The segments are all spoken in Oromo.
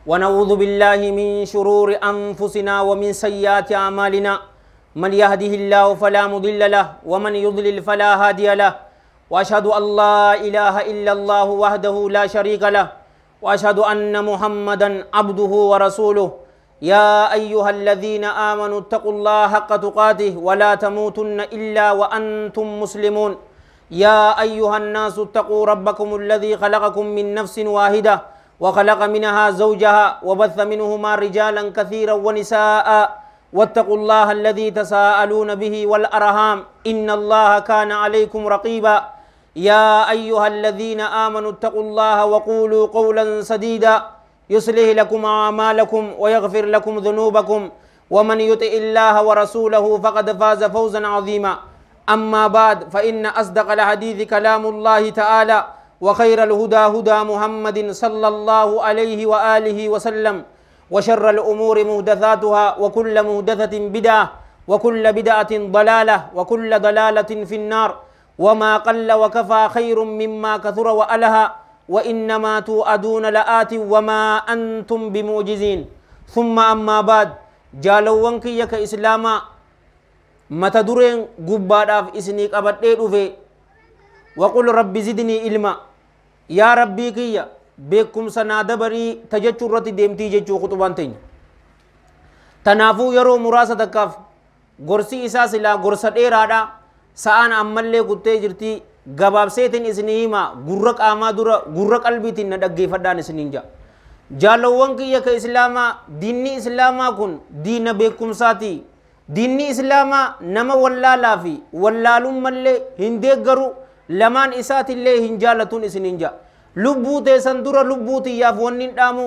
ونعوذ بالله من شرور أنفسنا ومن سيئات أعمالنا من يهده الله فلا مضل له ومن يضلل فلا هادي له وأشهد أن لا إله إلا الله وحده لا شريك له وأشهد أن محمدا عبده ورسوله يا أيها الذين آمنوا اتقوا الله حق تقاته ولا تموتن إلا وأنتم مسلمون يا أيها الناس اتقوا ربكم الذي خلقكم من نفس واحدة وخلق منها زوجها وبث منهما رجالا كثيرا ونساء واتقوا الله الذي تساءلون به والأرحام إن الله كان عليكم رقيبا يا أيها الذين آمنوا اتقوا الله وقولوا قولا سديدا يصلح لكم أعمالكم ويغفر لكم ذنوبكم ومن يطع الله ورسوله فقد فاز فوزا عظيما أما بعد فإن أصدق الحديث كلام الله تعالى وخير الهدى هدى محمد صلى الله عليه وآله وسلم وشر الأمور محدثاتها وكل محدثة بدعة وكل بدعة ضلالة وكل ضلالة في النار وما قل وكفى خير مما كثر وألها وإنما توعدون لآت وما أنتم بمعجزين ثم أما بعد جالوانك يك إسلاما متى درين قباداف إسنيك أبدأ في وقل رب زدني علما يا ربي كيا بكم سنادبري تجچرتي ديمتي جچو خطبانتين تنافو يرو مراسة كاف غرسي إساس لا غرسة إيرادا سآن أمالي قطة جرتي غباب سيتن إسنهما غرق آما دورا غرق قلبيتين ندقى فدان إسنينجا جالوان كيا كإسلاما ديني إسلاما كن دين بكم ساتي ديني إسلاما نما واللالا في واللالم ملي هندي غرو lamaan isaatillee hin jaalatuun isinin jaa lubbuu teessan dura lubbuu tiyyaaf wanni dhaamu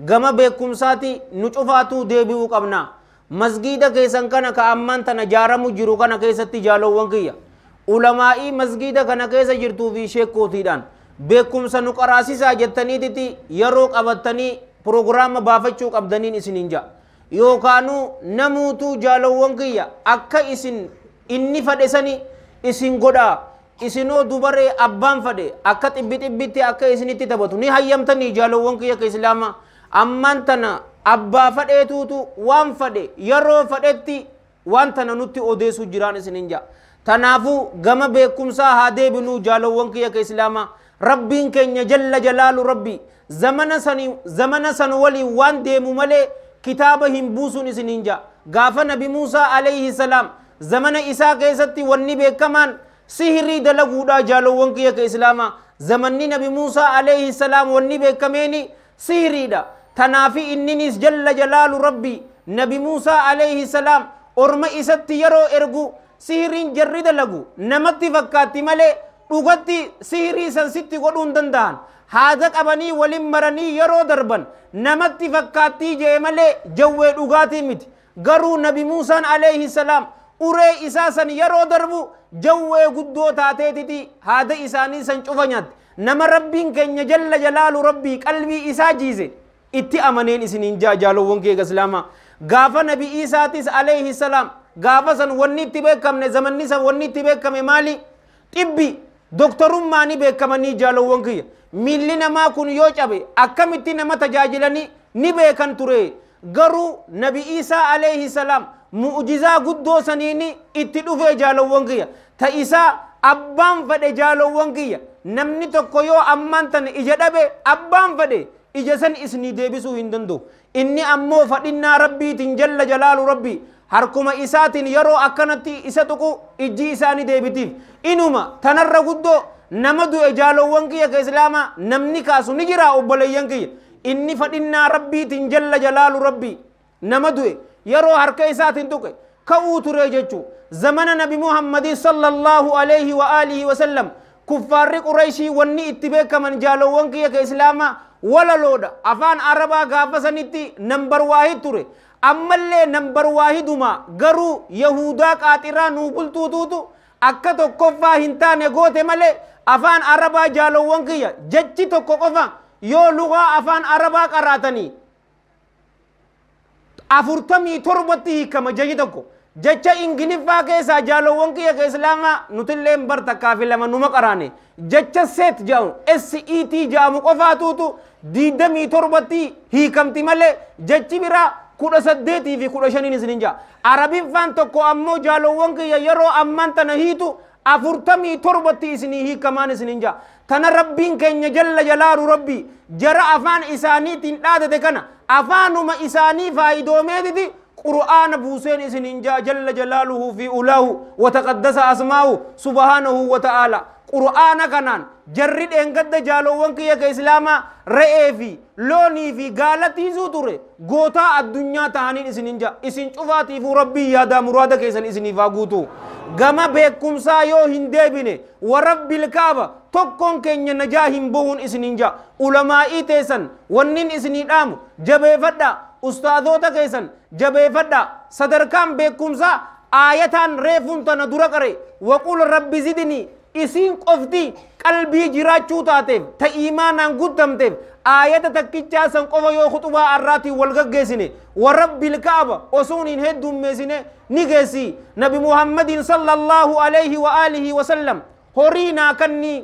gama beekumsaati nu cufaatuu deebi'uu qabna masgiida keessan kana ka ammaan tana jaaramu jiru kana keessatti jaalowwan kiyya ulamaa'ii masgiida kana keessa jirtuu fi sheekkootiidhaan beekumsa nu qaraasisaa jettaniititi yeroo qabattanii proogiraama baafachuu qabdaniin isinin jaa yookaanuu namuutuu jaalowwan kiyya akka isin inni fadhesani isin godhaa isinoo dubaree abbaan fadhe akka xibbitti akka isinitti taphatu ni hayyamtanii jaalowwan kiyya ka islaama ammaan tana abbaa fadheetuutu waan fadhe yeroo fadhetti waan tana nutti odeessu jiraan isinin jaa tanaafuu gama beekumsaa haa deebinuu jaalowwan kiyya ka islaama rabbiin keenya jalla jalaalu rabbi zamana san waliin waan deemu malee kitaaba hin buusuun isinin jaa gaafa nabi Muusaa alayhi salaam zamana isaa keessatti wanni beekamaan sihiri dalaguudha jaalowwan kiyya ka islaama zamanni nabi Muusaa alayhi salaam wanni beekameeni sihiriidha tanaafi inninis jalla jalaalu rabbi nabi Muusaa alayhi salaam orma isatti yeroo ergu sihiriin jarri dalagu namatti fakkaatti malee dhugatti sihirii san sitti godhuun danda'an haada qabanii walin maranii yeroo darban namatti fakkaattii jee malee jawwee dhugaatii miti garuu nabi Muusaan alayhi salaam uree isaa san yeroo darbu jawwee guddoo taateetiti haada isaanii san cufa nyaatti nama rabbiin keenya jalla jalaalu rabbii qalbii isaa jiise itti amaneen isiniin jaalowwan kiyya islaama gaafa nabi Isaatis alayhi salaam gaafa san wanni itti beekamne zamanni san wanni itti beekame maali xibbi doktorummaani beekamanii jaalowwan kiyya miilli namaa kun yoo cabe akkamitti nama tajaajilanii ni beekan ture garuu nabi Isaa alayhi salaam mu'jizaa guddoo saniini itti dhufee jaalowwan kiyya ta isaa abbaan fadhe jaalowwan kiyya namni tokko yoo ammaan tan ija dhabe abbaan fadhe ija san isni deebisuu hin danda'u inni ammoo fadhinnaa rabbiitiin jalla jalaalu rabbi harkuma isaatiin yeroo akkanatti isa tuqu ijji isaani deebitiif inuma tanarra guddoo nama du'e jaalowwan kiyya ka islaama namni kaasu ni jira obboleeyyan kiyya inni fadhinnaa rabbiitiin jalla jalaalu rabbi nama du'e yeroo harka isaatiin tuqe ka'uu ture jechuu zamana nabi Muhammad sallallahu alayhi wa alihi wa sallam kuffaarri Qurayshii wanni itti beekaman jaalowwan kiyya ka islaama walaloodha afaan arabaa gaafa sanitti nambar waahid ture ammallee nambar waahiduma garuu yahudaa qaaxiraa nuu bultuutuutu akka tokkoffaa hin taane goote malee afaan arabaa jaalowwan kiyya jechi tokko qofa yoo lugaa afaan arabaa qaraatanii 47 hiikama jechi tokko jecha ingiliffaa keessa jaalowwan kiyya ka islaamaa nutilleen bar takkaa fi lama numa qaraane jecha set jedhamu SET jedhamu qofaatuutu 27tti hiikamti malee jechi biraa 18 fi 15 isinin jaa arabiffaan tokko ammoo jaalowwan kiyya yeroo amman tana hiitu 47tti isinii hiikamaan isinin jaa tana rabbiin keenya jalla jalaalu rabbi jara afaan isaaniitiin dhaadate kana afaanuma isaanii faayidoomeetiti قرآن بوسين إسنين جل جلاله في أولاه وتقدس أسماؤه سبحانه وتعالى قرآن كنان جرد إنقد جالو وانكي يك إسلاما رئي في لوني في غالتي زوتوري غوتا الدنيا تهانين إسنين إسن شفاتي فو ربي يادا مرادك إسن إسنين فاقوتو غما بيكم سايو هندبيني ورب الكعبة tokkon keenya najaa hin bu'uun isinin jaa ulamaa'ii teessan wannin isinii dhaamu jabeeffadha ustaadota keessan jabeeffadha sadarkaan beekumsaa aayataan reefuun tana dura qare waqul rabbi zidni isin qofti qalbii jiraachuu taateef ta iimaanaan guutamteef aayata takkichaa san qofa yoo khutubaa arraati wal gaggeessine warabbil kaaba osuuniin heddummeessine ni geessi nabi muhammadin sallallahu alayhi wa alihi wa sallam horii naa kanni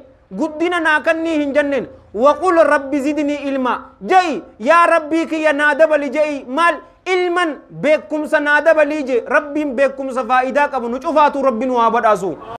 قدنا ناكني هنجنن وقول ربي زدني علما جاي يا ربي كي نادب لي جاي مال علما بكم سنادب لي جاي ربي بكم سفائدة كم نشوفاتو ربي نوابد أسو